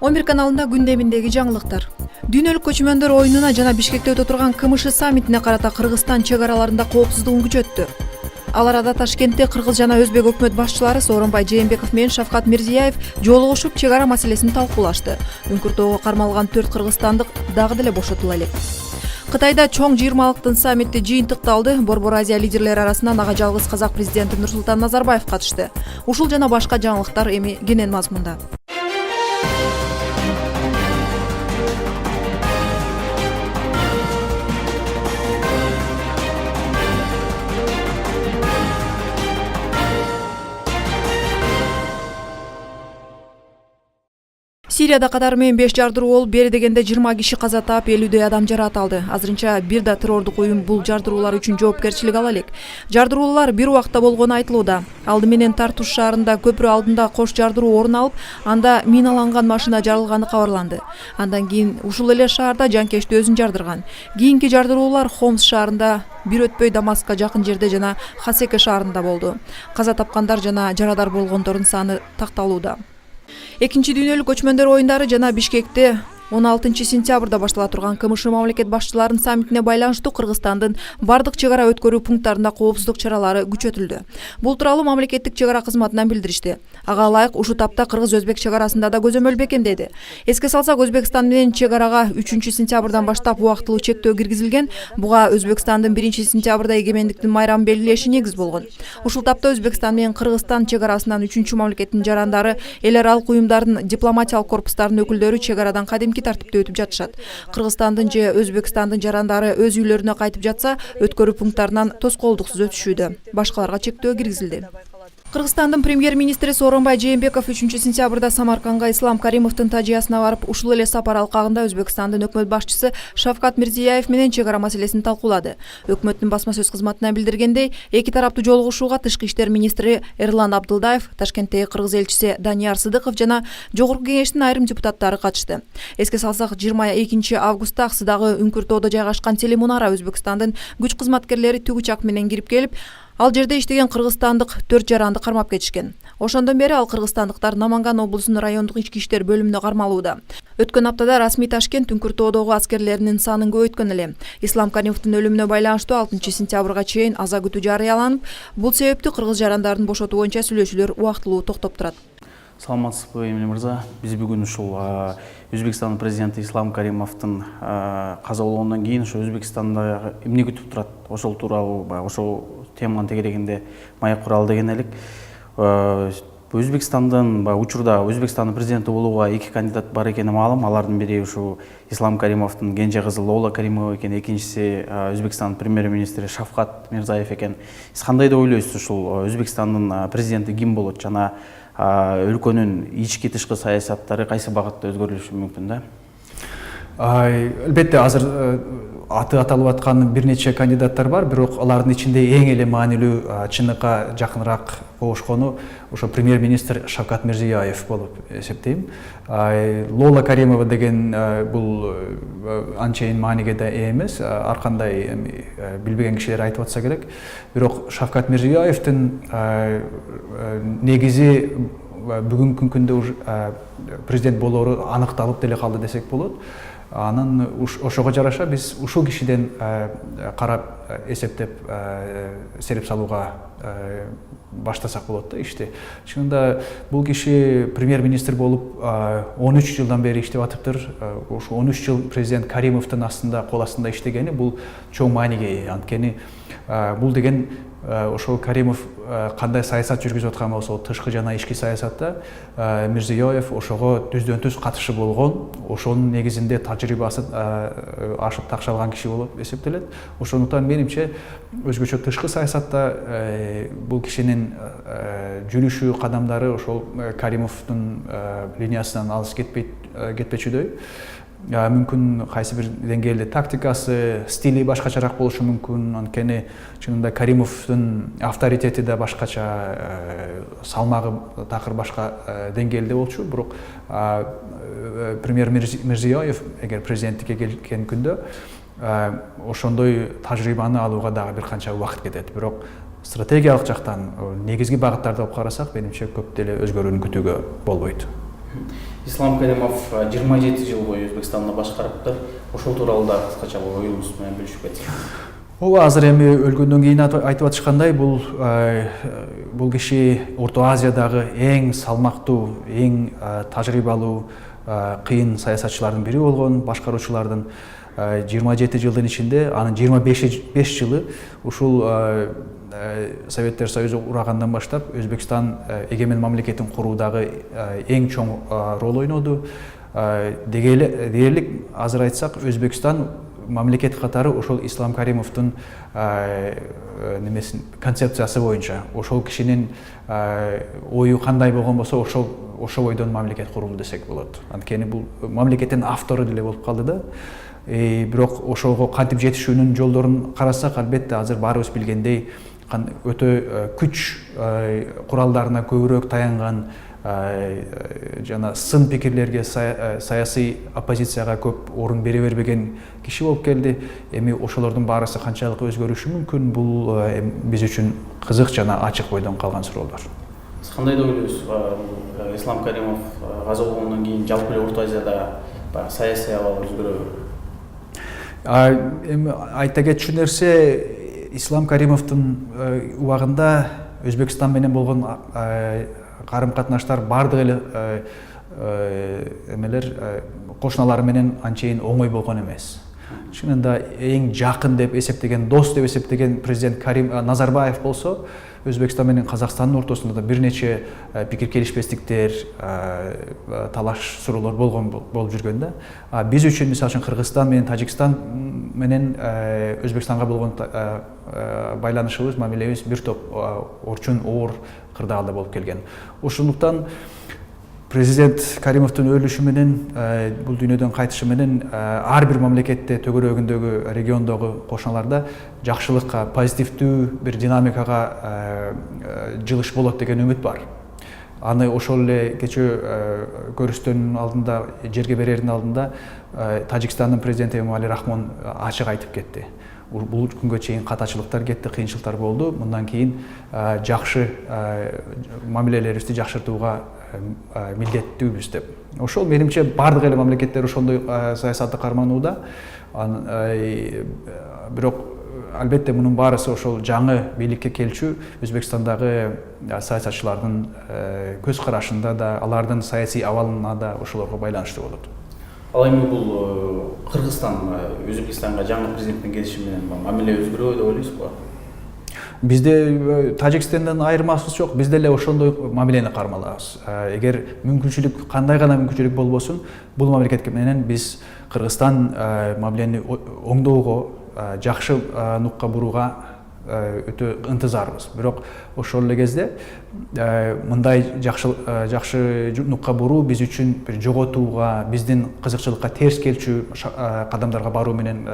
11 каналында күндеминдеги жаңылыктар. Дүйнөлүк көчмөндөр оюнуна жана Бишкекте өтө турган КМШ саммитине карата Кыргызстан чек араларында коопсуздугун күчөттү. Ал арада Ташкентте кыргыз жана өзбек өкмөт башчылары Сооронбай Жээнбеков менен Шавкат Мирзиёев жолугушуп чек ара маселесин талкуулашты. Үңкүртөөгө кармалган 4 кыргызстандык дагы деле бошотула элек. Кытайда чоң 20-лыктын саммити жыйынтыкталды. Борбор Азия лидерлери арасынан ага жалгыз казак президенти Нурсултан Назарбаев катышты. Ушул жана башка жаңылыктар эми кенен мазмунда. Сирияда катары менен 5 жардыруу болуп, бери дегенде 20 киши каза таап, 50дөй адам жараат алды. Азырынча бир да террордук уюм бул жардыруулар үчүн жоопкерчилик ала элек. Жардыруулар бир убакта болгону айтылууда. Алды менен Тартуш шаарында көпүрө алдында кош жардыруу орун алып, анда миналанган машина жарылганы кабарланды. Андан кийин ушул эле шаарда жанкечти өзүн жардырган. Кийинки жардыруулар Хомс шаарында, бир өтпөй Дамаска жакын жерде жана Хасеке шаарында болду. Каза тапкандар жана жарадар болгондордун саны такталууда. Экинчи дүйнөлүк көчмөндөр оюндары жана Бишкекте 16 сентябрда баштала турган КМШ мамлекет башчыларынын саммитине байланыштуу Кыргызстандын бардык чек ара өткөрүү пункттарында коопсуздук чаралары күчөтүлдү. Бул тууралуу мамлекеттик чек ара кызматынан билдиришти. Ага ылайык ушул тапта кыргыз-өзбек чек арасында да көзөмөл бекемдеди. Эске салсак, Өзбекстан менен чек арага 3 сентябрдан баштап убактылуу чектөө киргизилген. Буга Өзбекстандын 1 сентябрда эгемендиктин майрамын белгилеши негиз болгон. Ушул тапта Өзбекстан менен Кыргызстан чек арасынан 3 мамлекеттин жарандары, эл аралык уюмдардын дипломатиялык корпустарынын өкүлдөрү чек арадан кадимки тартипте өтүп жатышат. Кыргызстандын же Өзбекстандын жарандары өз үйлөрүнө кайтып жатса, өткөрүү пункттарынан тоскоолдуксуз өтүшүүдө. Башкаларга чектөө киргизилди. Кыргызстандын премьер-министри Сооронбай Жээнбеков 3 сентябрда Самаркандга Ислам Каримовдун тажыясына барып, ушул эле сапар алкагында Өзбекстандын өкмөт башчысы Шавкат Мирзиёев менен чек ара маселесин талкуулады. Өкмөттүн басма сөз кызматынан билдиргендей, эки тараптуу жолугушууга тышкы иштер министри Эрлан Абдылдаев, Ташкенттеги кыргыз элчиси Данияр Сыдыков жана Жогорку кеңештин айрым депутаттары катышты. Эске салсак, 22 августта Аксыдагы Үңкүртөодө жайгашкан телемунара Өзбекстандын күч кызматкерлери төгүчак менен кирип келип, ал жерде иштеген кыргызстандык 4 жаранды кармап кетишкен. Ошондон бери ал кыргызстандыктар Наманган облусунун райондук ички иштер бөлүмүнө кармалууда. Өткөн аптада расмий Ташкент Үңкүртөодогу аскерлеринин санын көбөйткөн эле. Ислам Каримовдун өлүмүнө байланыштуу 6 сентябрга чейин аза күтүү жарыяланып, бул себептүү кыргыз жарандарын бошотуу боюнча сүйлөшүүлөр убактылуу токтоп турат. Саламатсызбы, Эмиль мырза. Биз бүгүн ушул Өзбекстандын президенти Ислам Каримовдун каза болгондон кийин ошо Өзбекстанда эмне күтүп турат, ошол тууралуу ошол теманын тегерегинде маек куралы деген элек. Өзбекстандын учурда Өзбекстандын президенти болууга 2 кандидат бар экени маалым. Алардын бири ушу Ислам Каримовдун кенже кызы Лола Каримова экен, экинчиси Өзбекстандын премьер-министри Шавкат Мирзиёев экен. Сиз кандай деп ойлойсуз, ушул Өзбекстандын президенти ким болот жана өлкөнүн ички тышкы саясаттары кайсы багытта өзгөрүлүшү мүмкүн да? Албетте, азыр аты аталып аткан бир нече кандидаттар бар, бирок алардын ичинде эң эле маанилүү, чыныгга жакыныраак болушкону ошо премьер-министр Шавкат Мирзиёев болуп эсептейм. Лола Каримова деген бул анчейин мааниге да ээ эмес, ар кандай билбеген кишилер айтып атса керек. Бирок Шавкат Мирзиёевдин негизи бүгүнкү күндө президент болоору аныкталып деле калды десек болот. Анан ошого жараша биз ушул кишиден карап эсептеп сереп салууга баштасак болот да ишти. Чынында бул киши премьер-министр болуп 13 жылдан бери иштеп атыптыр. Ошо 13 жыл президент Каримовдун астында, кол астында иштегени бул чоң мааниге ээ. Анткени бул деген ошол Каримов кандай саясат жүргүзүп аткан болсо, тышкы жана ички саясатта Мирзиёев ошого түздөн-түз катышы болгон, ошонун негизинде тажрыйбасы ашып такшалган киши болуп эсептелет. Ошондуктан менимче өзгөчө тышкы саясатта бул кишинин жүрүшү, кадамдары ошол Каримовдун линиясынан алыс кетпечүдөй. Мүмкүн кайсы бир деңгээлде тактикасы, стили башкачараак болушу мүмкүн. Анткени чынында Каримовдун авторитети да башкача, салмагы такыр башка деңгээлде болчу. Бирок премьер Мирзиёев эгер президенттикке келген күндө ошондой тажрыйбаны алууга дагы бир канча убакыт кетет. Бирок стратегиялык жактан негизги багыттарды алып карасак, менимче көп деле өзгөрүүнү күтүүгө болбойт. Ислам Каримов 27 жыл бою Өзбекстанды башкарыптыр. Ошол тууралуу да кыскача оюңуз менен бөлүшүп кетсеңиз. Ооба, азыр эми өлгөндөн кийин айтып атышкандай, бул киши Орто Азиядагы эң салмактуу, эң тажрыйбалуу, кыйын саясатчылардын бири болгон, башкаруучулардын 27 жылдын ичинде анын 25 жылы ушул Советтер Союзу урагандан баштап Өзбекстан эгемен мамлекетин куруудагы эң чоң рол ойноду. Дээрлик азыр айтсак, Өзбекстан мамлекет катары ошол Ислам Каримовдун концепциясы боюнча, ошол кишинин ою кандай болгон болсо, ошол ойдон мамлекет курулду десек болот. Анткени бул мамлекеттин автору деле болуп калды да. Бирок ошого кантип жетишүүнүн жолдорун карасак, албетте азыр баарыбыз билгендей өтө күч куралдарына көбүрөөк таянган, жана сын пикирлерге, саясий оппозицияга көп орун бере бербеген киши болуп келди. Эми ошолордун баарысы канчалык өзгөрүшү мүмкүн, бул биз үчүн кызык жана ачык бойдон калган суроолор. Сиз кандай деп ойлойсуз? Ислам Каримов каза болгондон кийин жалпы эле Орто Азияда саясий абал өзгөрөбү? Эми айта кетчү нерсе, Ислам Каримовдун убагында Өзбекстан менен болгон карым-катнаштар бардык эле кошуналары менен анчейин оңой болгон эмес. Чынында эң жакын деп эсептеген, дос деп эсептеген президент Назарбаев болсо, Өзбекстан менен Казакстандын ортосунда да бир нече пикир келишпестиктер, талаш суроолор болуп жүргөн да. Биз үчүн, мисалы үчүн, Кыргызстан менен Тажикстан менен Өзбекстанга болгон байланышыбыз, мамилебиз бир топ орчун, оор кырдаалда болуп келген. Ошондуктан президент Каримовдун өлүшү менен, бул дүйнөдөн кайтышы менен ар бир мамлекетте, төгөрөгүндөгү региондогу кошуналарда жакшылыкка, позитивдүү бир динамикага жылыш болот деген үмүт бар. Аны ошол эле кечээ көрүстөнүн алдында, жерге берердин алдында Тажикстандын президенти Эмомали Рахмон ачык айтып кетти. Бул күнгө чейин катачылыктар кетти, кыйынчылыктар болду. Мындан кийин жакшы мамилелерибизди жакшыртууга милдеттүүбүз деп. Ошол менимче бардык эле мамлекеттер ошондой саясатты карманууда. Бирок албетте мунун баарысы ошол жаңы бийликке келчү Өзбекстандагы саясатчылардын көз карашында да, алардын саясий абалына да ошолорго байланыштуу болот. Ал эми бул Кыргызстан Өзбекстанга жаңы президенттин келиши менен мамиле өзгөрөбү деп ойлойсузбу? Бизде Тажикстандан айырмасыбыз жок, биз деле ошондой мамилени кармалабыз. Эгер мүмкүнчүлүк, кандай гана мүмкүнчүлүк болбосун, бул мамлекет менен биз Кыргызстан мамилени оңдоого, жакшы нукка бурууга өтө ынтызарбыз. Бирок ошол эле кезде мындай жакшы нукка буруу биз үчүн бир жоготууга, биздин кызыкчылыкка терс келчү кадамдарга баруу менен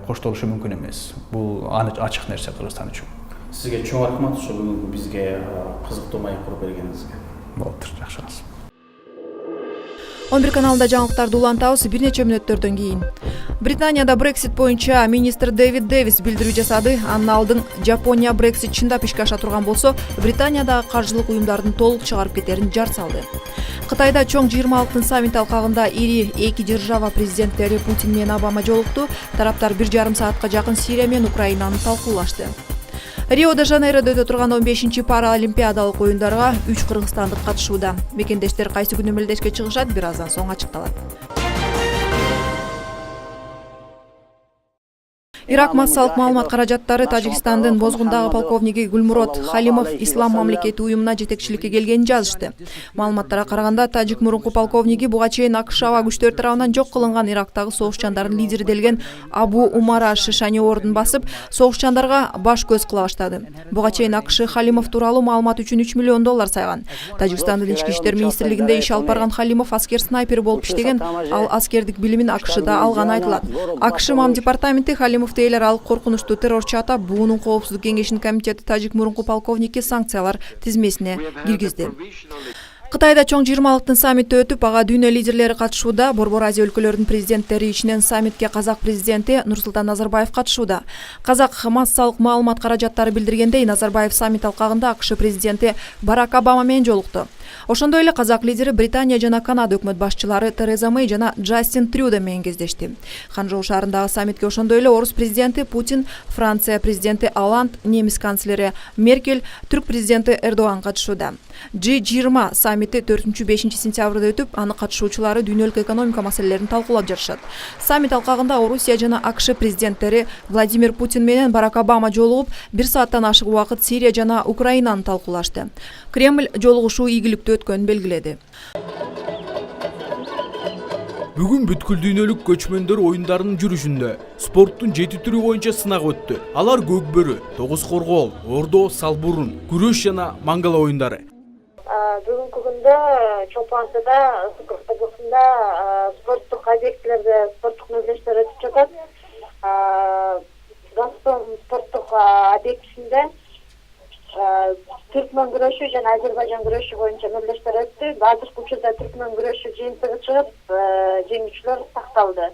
коштолушу мүмкүн эмес. Бул ачык нерсе Кыргызстан үчүн. Сизге чоң рахмат ошо бүгүнкү бизге кызыктуу маек куруп бергениңизге. Болуптур, жакшы. 11 каналында жаңылыктарды улантабыз бир нече мүнөттөрдөн кийин. Британияда Brexit боюнча министр Дэвид Дэвис билдирүү жасады. Анын алдын Жапония Brexit чындап ишке аша турган болсо, Британиядагы каржылык уюмдардын толук чыгарып кетерин жар салды. Кытайда чоң 20-лыктын саммит алкагында ири эки держава президенттери Путин менен Обама жолукту. Тараптар 1,5 саатка жакын Сирия менен Украинаны талкуулашты. Рио-де-Жанейрода өтө турган 15-чи паралимпиадалык оюндарга 3 кыргызстандык катышууда. Мекендештер кайсы күнү мелдешке чыгышат, бир аздан соң ачыкталат. Ирак массалык маалымат каражаттары Тажикстандын Бозгундагы полковниги Гулмурод Халимов Ислам мамлекети уюмуна жетекчиликке келгенин жазышты. Маалыматтарга караганда, тажик мурунку полковниги буга чейин АКШ аба күчтөр тарабынан жок кылынган Ирактагы согушчандардын лидери делген Абу Умара Шишани ордун басып, согушчандарга баш көз кыла баштады. Буга чейин АКШ Халимов тууралуу маалымат үчүн $3 миллион сайган. Тажикстандын ички иштер министрлигинде иш алып барган Халимов аскер снайпер болуп иштеген, ал аскердик билимин АКШда алганы айтылат. АКШ мам департаменти Халимов Тейлер ал коркунучтуу террорчу атап, буунун коопсуздук кеңешинин комитети тажик мурунку полковникке санкциялар тизмесине киргизди. Кытайда чоң 20-лыктын саммити өтүп, ага дүйнө лидерлери катышууда. Борбор Азия өлкөлөрүнүн президенттери ичинен саммитке Казак президенти Нурсултан Назарбаев катышууда. Казак массалык маалымат каражаттары билдиргендей, Назарбаев саммит алкагында АКШ президенти Барак Обама менен жолукту. Ошондой эле казак лидери Британия жана Канада өкмөт башчылары Тереза Мэй жана Джастин Трюдо менен кездешти. Ханчжоу шаарындагы саммитке ошондой эле орус президенти Путин, Франция президенти Олланд, немис канцлери Меркель, түрк президенти Эрдоган катышууда. G20 саммити 4-5 сентябрда өтүп, анын катышуучулары дүйнөлүк экономика маселелерин талкуулап жатышат. Саммит алкагында Орусия жана АКШ президенттери Владимир Путин менен Барак Обама жолугуп, 1 сааттан ашык убакыт Сирия жана Украинаны талкуулашты. Кремль жолугушуу ийгиликтүү өткөнүн белгиледи. Бүгүн бүткүл дүйнөлүк көчмөндөр оюндарынын жүрүшүндө спорттун 7 түрү боюнча сынак өттү. Алар көкбөрү, тогуз коргоол, ордо, салбурун, күрөш жана мангала оюндары. Бүгүнкү күндө Чолпон-Атада, Ысык облусунда спорттук объектилерде спорттук мелдештер өтүп жатат. Газпром спорттук объектисинде түркмөн күрөшү жана Азербайжан күрөшү боюнча мелдештер өттү. Азыркы учурда түркмөн күрөшү жыйынтыгы чыгып, жеңүүчүлөр такталды.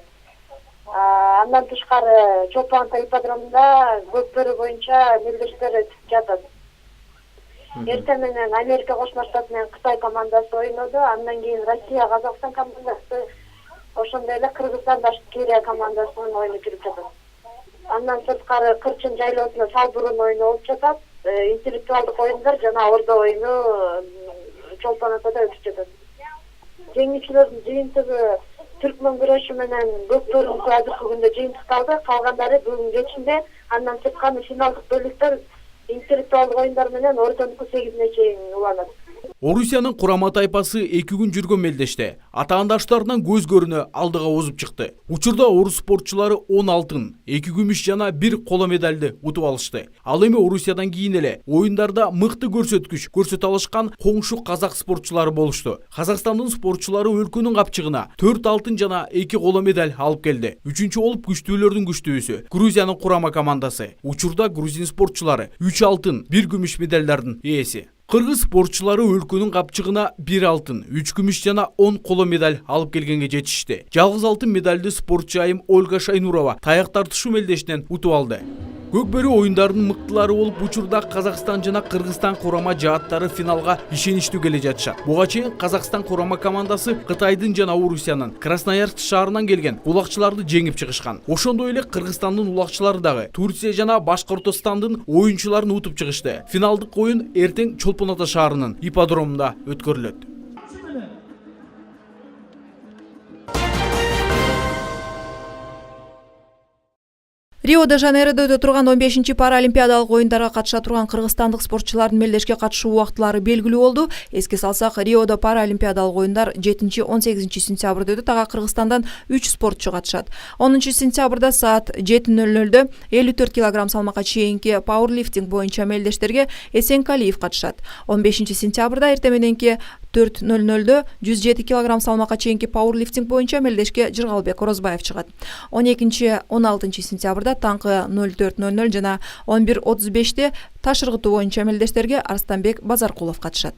Андан тышкары Чолпон-Ата ипподромунда көкбөрү боюнча мелдештер өтүп жатат. Эртең менен Америка Кошмо Штаты менен Кытай командасы ойноду, андан кийин Россия, Казакстан командасы, ошондой эле Кыргызстан, Башкирия командасынын оюну кирип жатат. Андан сырткары Кырчын жайлоосунда салбурун оюну болуп жатат. Интеллектуалдык оюндар жана ордо оюну Чолпон-Атада өтүп жатат. Жеңүүчүлөрдүн жыйынтыгы түркмөн күрөшү менен көкбөрүнкү азыркы күндө жыйынтыкталды. Калгандары бүгүн кечинде, андан сырткары финалдык бөлүктөр интеллектуалдык оюндар менен ордонуку 8-ине чейин уланат. Орусиянын курама тайпасы 2 күн жүргөн мелдеште атаандаштарынан көз көрүнө алдыга озуп чыкты. Учурда орус спортчулары 10 алтын, 2 күмүш жана 1 коло медалды утуп алышты. Ал эми Орусиядан кийин эле оюндарда мыкты көрсөткүч көрсөтө алышкан коңшу казак спортчулары болушту. Казакстандын спортчулары өлкөнүн капчыгына 4 алтын жана 2 коло медаль алып келди. Үчүнчү болуп күчтүүлөрдүн күчтүүсү Грузиянын курама командасы. Учурда грузин спортчулары 3 алтын, 1 күмүш медальдардын ээси. Кыргыз спортчулары өлкөнүн капчыгына 1 алтын, 3 күмүш жана 10 коло медаль алып келгенге жетишти. Жалгыз алтын медальды спортчу айым Ольга Шайнурова таяк тартышуу мелдешинен утуп алды. Көкбөрү оюндарынын мыктылары болуп учурда Казакстан жана Кыргызстан курама жааттары финалга ишеничтүү келе жатышат. Буга чейин Казакстан курама командасы Кытайдын жана Орусиянын Красноярск шаарынан келген улакчыларды жеңип чыгышкан. Ошондой эле Кыргызстандын улакчылары дагы Турция жана Башкортостандын оюнчуларын утуп чыгышты. Финалдык оюн эртең Чолпон-Ата шаарынын ипподромунда өткөрүлөт. Рио-де-Жанейрода өтө турган 15-чи паралимпиадалык оюндарга катыша турган кыргызстандык спортчулардын мелдешке катышуу убактылары белгилүү болду. Эске салсак, Риодо паралимпиадалык оюндар 7-18 сентябрда өтөт. Ага Кыргызстандан 3 спортчу катышат. 10 сентябрда саат 7:00 54 кг салмакка чейинки пауэрлифтинг боюнча мелдештерге Эсенкалиев катышат. 15 сентябрда эртең мененки 4:00 107 кг салмакка чейинки пауэрлифтинг боюнча мелдешке Жыргалбек Орозбаев чыгат. 12-16 сентябрда таңкы 04:00 жана 11:35 таш ыргытуу боюнча мелдештерге Арстанбек Базаркулов катышат.